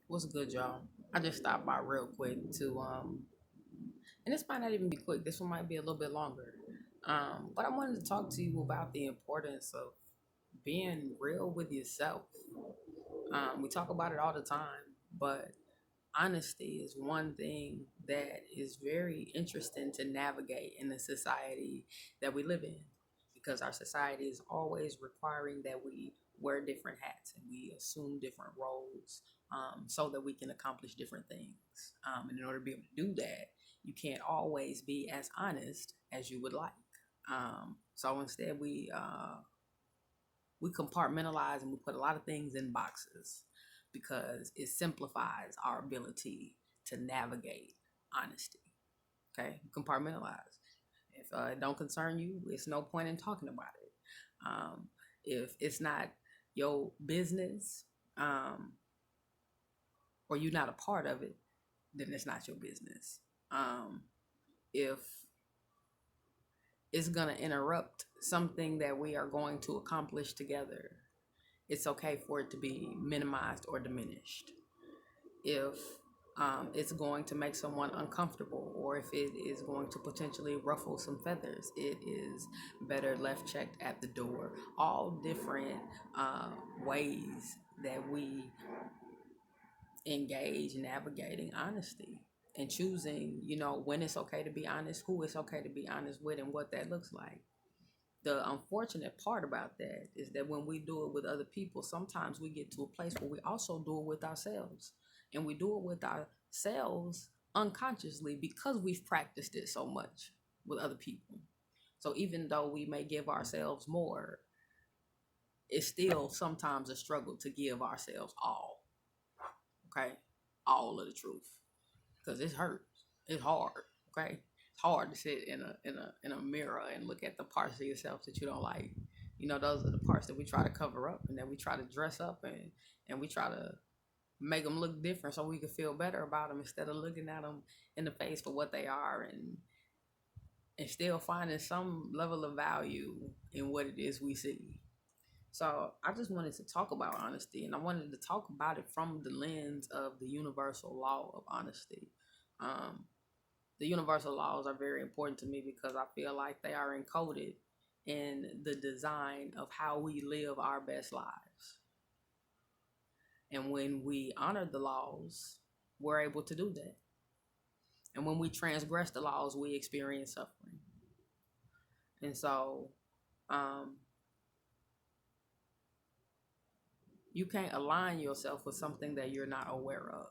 What's good, y'all? I just stopped by real quick to and this might not even be quick. This one might be a little bit longer. But I wanted to talk to you about the importance of being real with yourself. We talk about it all the time, but honesty is one thing that is very interesting to navigate in the society that we live in, because our society is always requiring that we wear different hats and we assume different roles, so that we can accomplish different things. And in order to be able to do that, you can't always be as honest as you would like. So instead, we compartmentalize and we put a lot of things in boxes because it simplifies our ability to navigate honesty. Okay, compartmentalize. If it don't concern you, it's no point in talking about it. If it's not your business, um, or you're not a part of it, then it's not your business. If it's gonna interrupt something that we are going to accomplish together, it's okay for it to be minimized or diminished. If it's going to make someone uncomfortable, or if it is going to potentially ruffle some feathers, it is better left checked at the door. All different uh, ways that we engage navigating honesty and choosing, when it's okay to be honest, who it's okay to be honest with, and what that looks like. The unfortunate part about that is that when we do it with other people, sometimes we get to a place where we also do it with ourselves. And we do it with ourselves unconsciously because we've practiced it so much with other people. So even though we may give ourselves more, it's still sometimes a struggle to give ourselves all, okay? All of the truth. Because it hurts. It's hard, okay? It's hard to sit in a mirror and look at the parts of yourself that you don't like. Those are the parts that we try to cover up and that we try to dress up, and we try to make them look different so we can feel better about them, instead of looking at them in the face for what they are, and still finding some level of value in what it is we see. So I just wanted to talk about honesty, and I wanted to talk about it from the lens of the universal law of honesty. Um, the universal laws are very important to me because I feel like they are encoded in the design of how we live our best lives. And when we honor the laws, we're able to do that. And when we transgress the laws, we experience suffering. And so, um, you can't align yourself with something that you're not aware of.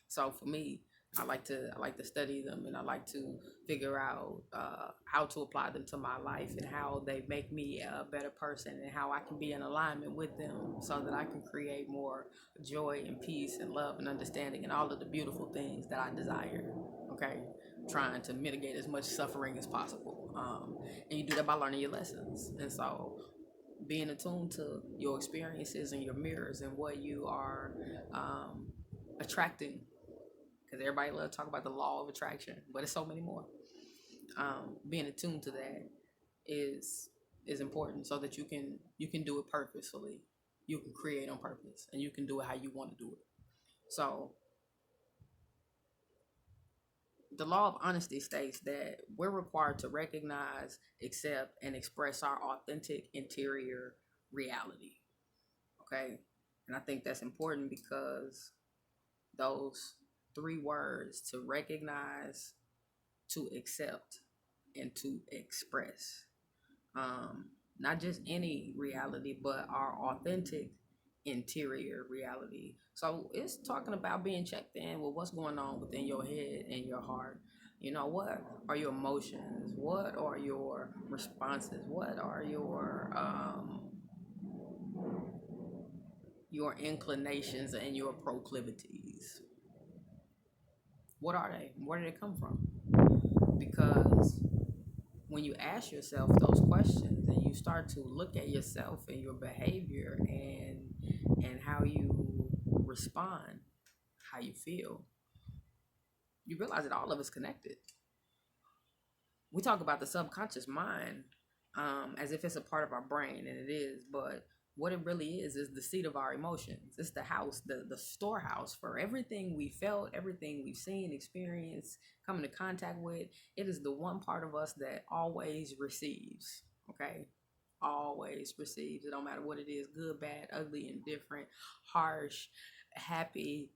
So for me, I like to study them, and I like to figure out how to apply them to my life and how they make me a better person, and how I can be in alignment with them so that I can create more joy and peace and love and understanding and all of the beautiful things that I desire. Okay, trying to mitigate as much suffering as possible, and you do that by learning your lessons. And so being attuned to your experiences and your mirrors and what you are um, attracting, because everybody loves to talk about the law of attraction, but it's so many more. Being attuned to that is is important so that you can do it purposefully. You can create on purpose, and you can do it how you want to do it. So the law of honesty states that we're required to recognize, accept, and express our authentic interior reality. Okay, and I think that's important because those three words, to recognize, to accept, and to express, um, not just any reality, but our authentic interior reality. So it's talking about being checked in with what's going on within your head and your heart. What are your emotions? What are your responses? What are your inclinations and your proclivities? What are they? Where did it come from? Because when you ask yourself those questions and you start to look at yourself and your behavior and how you respond, how you feel, you realize that all of it's connected. We talk about the subconscious mind, as if it's a part of our brain, and it is, but what it really is the seat of our emotions. It's the house, the storehouse for everything we felt, everything we've seen, experienced, come into contact with. It is the one part of us that always receives. Okay, always receives. It don't matter what it is, good, bad, ugly, indifferent, harsh, happy.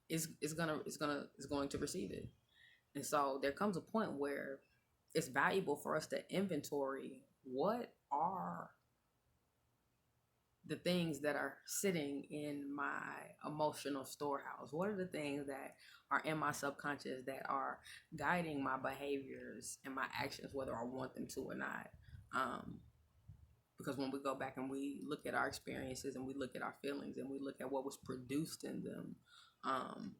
It's going to receive it. And so there comes a point where it's valuable for us to inventory what are the things that are sitting in my emotional storehouse. What are the things that are in my subconscious that are guiding my behaviors and my actions, whether I want them to or not? Um, because when we go back and we look at our experiences and we look at our feelings and we look at what was produced in them, um,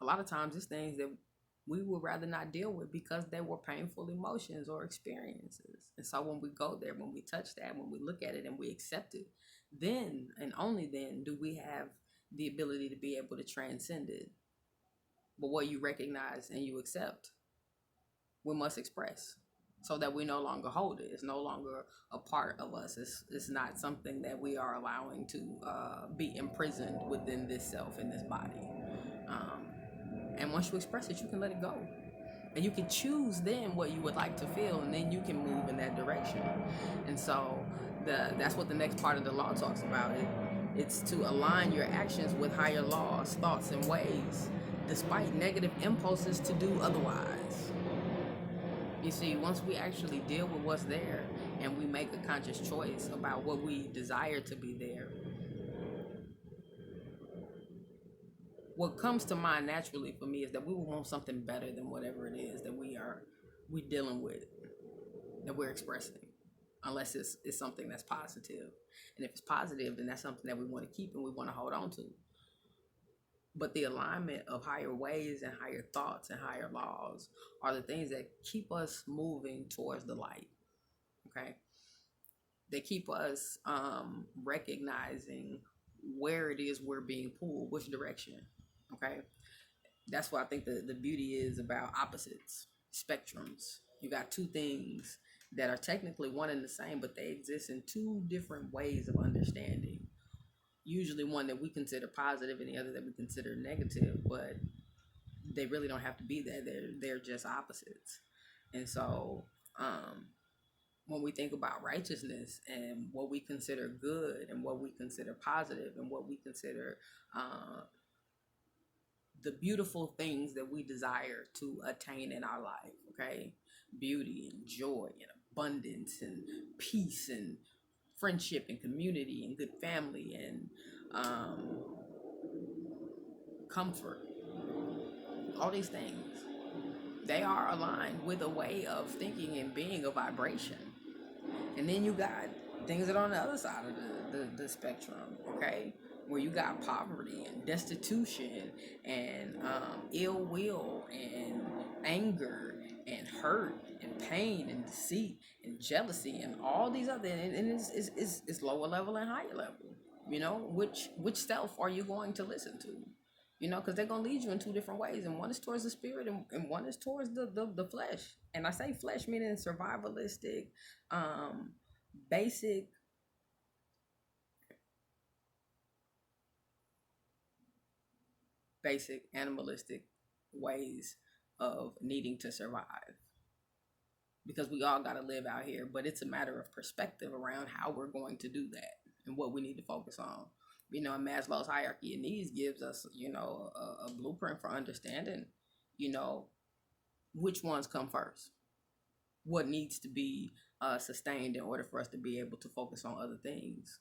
a lot of times it's things that we would rather not deal with because they were painful emotions or experiences. And so when we go there, when we touch that, when we look at it and we accept it, then and only then do we have the ability to be able to transcend it. But what you recognize and you accept, we must express so that we no longer hold it. It's no longer a part of us. It's not something that we are allowing to be imprisoned within this self in this body. Um, and once you express it, you can let it go. And you can choose then what you would like to feel, and then you can move in that direction. And so that's what the next part of the law talks about. It's to align your actions with higher laws, thoughts, and ways, despite negative impulses to do otherwise. You see, once we actually deal with what's there and we make a conscious choice about what we desire to be there, what comes to mind naturally for me is that we will want something better than whatever it is that we dealing with, that we're expressing, unless it's something that's positive. And if it's positive, then that's something that we want to keep and we want to hold on to. But the alignment of higher ways and higher thoughts and higher laws are the things that keep us moving towards the light. Okay, they keep us recognizing where it is we're being pulled, which direction. Okay, that's what I think the beauty is about opposites, spectrums. You got two things that are technically one and the same, but they exist in two different ways of understanding. Usually one that we consider positive and the other that we consider negative, but they really don't have to be there. They're just opposites. And so when we think about righteousness and what we consider good and what we consider positive and what we consider the beautiful things that we desire to attain in our life, okay? Beauty and joy and abundance and peace and friendship and community and good family and comfort. All these things, they are aligned with a way of thinking and being, a vibration. And then you got things that are on the other side of the spectrum, okay? Where you got poverty and destitution and ill will and anger and hurt and pain and deceit and jealousy and all these other, and it's lower level and higher level. You know, which self are you going to listen to? You know, because they're going to lead you in two different ways. And one is towards the spirit and one is towards the flesh. And I say flesh meaning survivalistic, basic, animalistic ways of needing to survive. Because we all got to live out here. But it's a matter of perspective around how we're going to do that and what we need to focus on. You know, Maslow's hierarchy of needs gives us, you know, a blueprint for understanding, you know, which ones come first, what needs to be sustained in order for us to be able to focus on other things.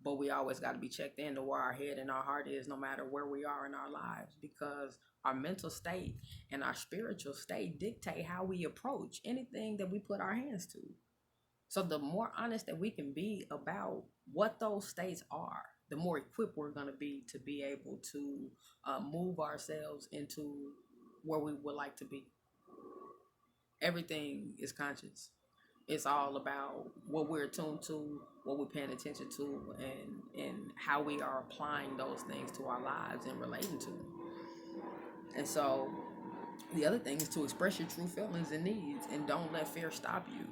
But we always got to be checked into where our head and our heart is, no matter where we are in our lives, because our mental state and our spiritual state dictate how we approach anything that we put our hands to. So the more honest that we can be about what those states are, the more equipped we're going to be able to move ourselves into where we would like to be. Everything is conscious. It's all about what we're attuned to, what we're paying attention to, and how we are applying those things to our lives and relating to them. And so the other thing is to express your true feelings and needs, and don't let fear stop you.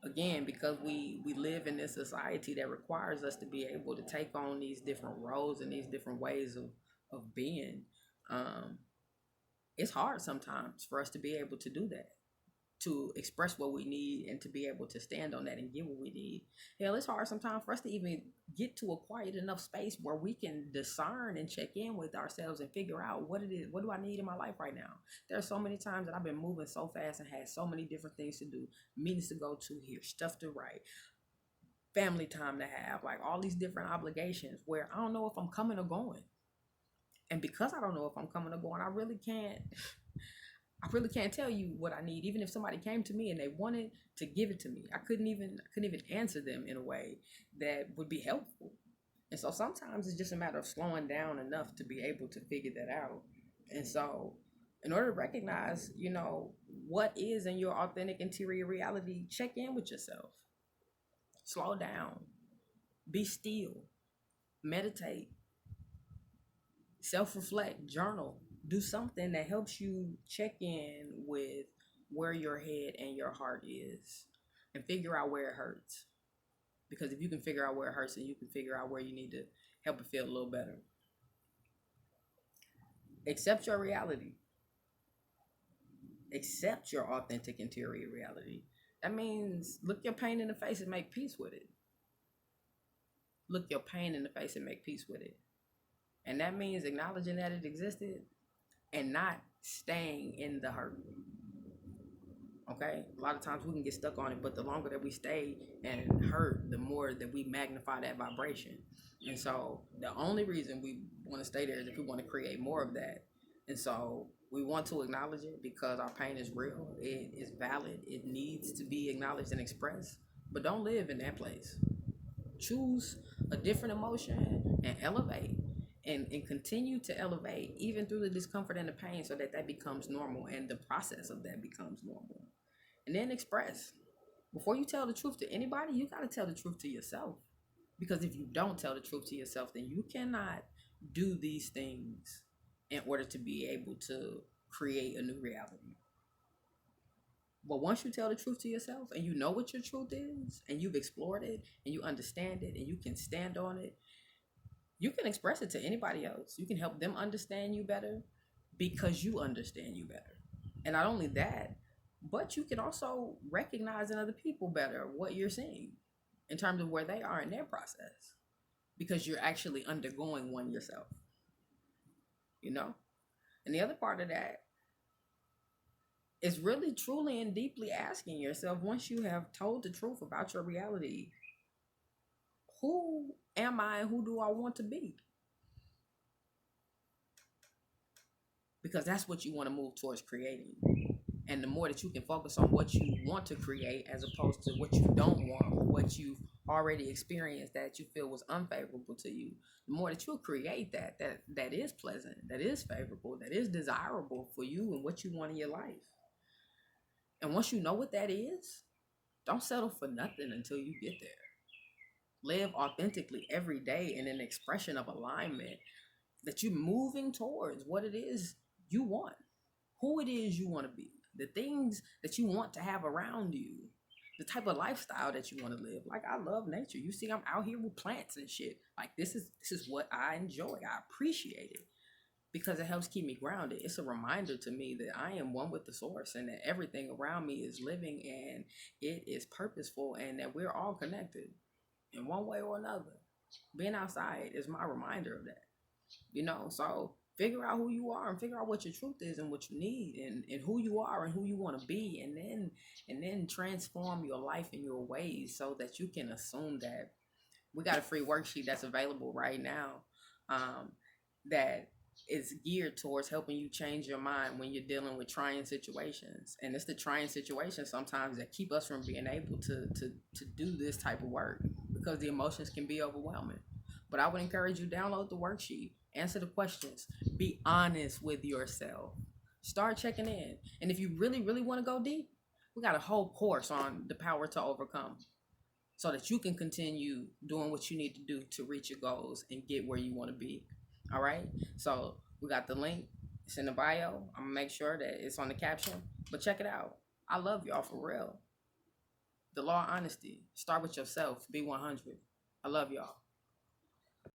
again, because we live in this society that requires us to be able to take on these different roles and these different ways of being. um it's hard sometimes for us to be able to do that, to express what we need and to be able to stand on that and get what we need. Hell, it's hard sometimes for us to even get to a quiet enough space where we can discern and check in with ourselves and figure out what it is. What do I need in my life right now? There are so many times that I've been moving so fast and had so many different things to do, meetings to go to, here, stuff to write, family time to have, like all these different obligations where I don't know if I'm coming or going. And because I don't know if I'm coming or going, I really can't tell you what I need. Even if somebody came to me and they wanted to give it to me, I couldn't even answer them in a way that would be helpful. And so sometimes it's just a matter of slowing down enough to be able to figure that out. And so in order to recognize, what is in your authentic interior reality, check in with yourself. Slow down. Be still. Meditate. Self-reflect, journal, do something that helps you check in with where your head and your heart is, and figure out where it hurts. Because if you can figure out where it hurts, then you can figure out where you need to help it feel a little better. Accept your reality. Accept your authentic interior reality. That means look your pain in the face and make peace with it. Look your pain in the face and make peace with it. And that means acknowledging that it existed and not staying in the hurt. Okay, a lot of times we can get stuck on it, but the longer that we stay and hurt, the more that we magnify that vibration. And so the only reason we want to stay there is if we want to create more of that. And so we want to acknowledge it because our pain is real, it is valid, it needs to be acknowledged and expressed. But don't live in that place. Choose a different emotion and elevate, and continue to elevate even through the discomfort and the pain, so that becomes normal and the process of that becomes normal. And then express. Before you tell the truth to anybody, you got to tell the truth to yourself. Because if you don't tell the truth to yourself, then you cannot do these things in order to be able to create a new reality. But once you tell the truth to yourself and you know what your truth is and you've explored it and you understand it and you can stand on it, you can express it to anybody else. You can help them understand you better because you understand you better. And not only that, but you can also recognize in other people better what you're seeing in terms of where they are in their process, because you're actually undergoing one yourself, you know? And the other part of that is really, truly, and deeply asking yourself, once you have told the truth about your reality, who am I and who do I want to be? Because that's what you want to move towards creating. And the more that you can focus on what you want to create as opposed to what you don't want, or what you've already experienced that you feel was unfavorable to you, the more that you'll create that is pleasant, that is favorable, that is desirable for you and what you want in your life. And once you know what that is, don't settle for nothing until you get there. Live authentically every day in an expression of alignment, that you're moving towards what it is you want, who it is you want to be, the things that you want to have around you, the type of lifestyle that you want to live. Like, I love nature. You see, I'm out here with plants and shit. Like, this is what I enjoy. I appreciate it because it helps keep me grounded. It's a reminder to me that I am one with the source and that everything around me is living and it is purposeful and that we're all connected in one way or another. Being outside is my reminder of that. So figure out who you are and figure out what your truth is and what you need, and who you are and who you want to be, and then transform your life and your ways so that you can assume that. We got a free worksheet that's available right now, that is geared towards helping you change your mind when you're dealing with trying situations. And it's the trying situations sometimes that keep us from being able to do this type of work, because the emotions can be overwhelming. But I would encourage you, download the worksheet, answer the questions, be honest with yourself, start checking in. And if you really, really want to go deep, we got a whole course on the power to overcome, so that you can continue doing what you need to do to reach your goals and get where you want to be. All right. So we got the link. It's in the bio. I'm gonna make sure that it's on the caption, but check it out. I love y'all for real. The law of honesty. Start with yourself. Be 100. I love y'all.